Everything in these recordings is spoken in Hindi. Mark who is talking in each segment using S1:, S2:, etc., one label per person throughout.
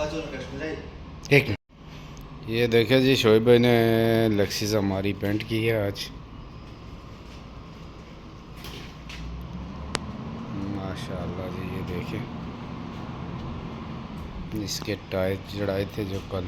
S1: एक मिनट। ये देखे जी, शोएब भाई ने लेक्सिस हमारी पेंट की है आज, माशाल्लाह जी। ये देखें, इसके टायर जड़ाए थे जो कल।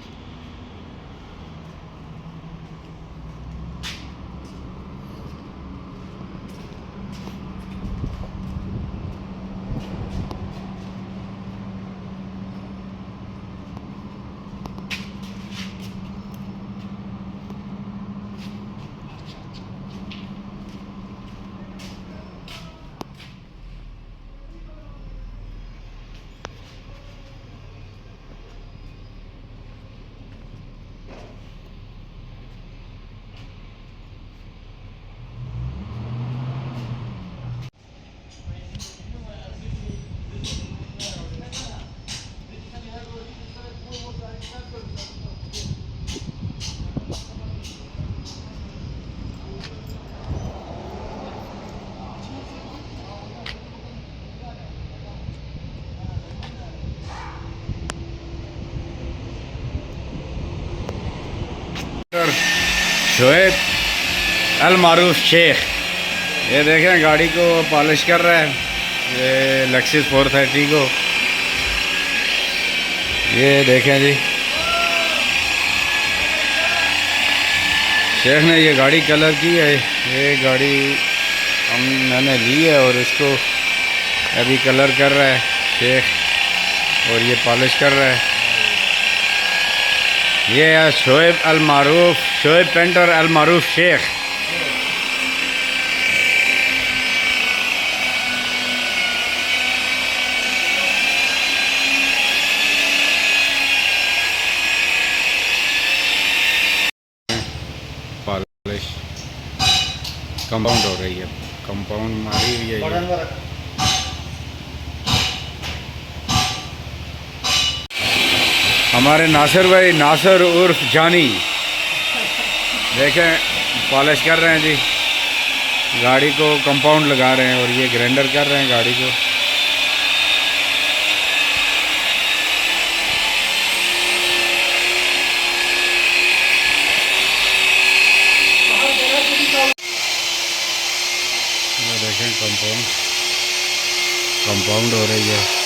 S1: शोएब अल मारूफ शेख, ये देखें गाड़ी को पॉलिश कर रहा है, ये लेक्सिस 430 को। ये देखें जी, शेख ने ये गाड़ी कलर की है। ये गाड़ी मैंने ली है और इसको अभी कलर कर रहा है शेख, और ये पॉलिश कर रहा है। ये है शोएब अल मारूफ, शोएब पेंटर अल मारूफ शेख। पॉलिश कंपाउंड हो रही है, कंपाउंड मारी हुई है। हमारे नासिर भाई, नासिर उर्फ जानी, देखें पॉलिश कर रहे हैं जी, गाड़ी को कंपाउंड लगा रहे हैं और ये ग्राइंडर कर रहे हैं गाड़ी को। ये देखें कंपाउंड हो रही है।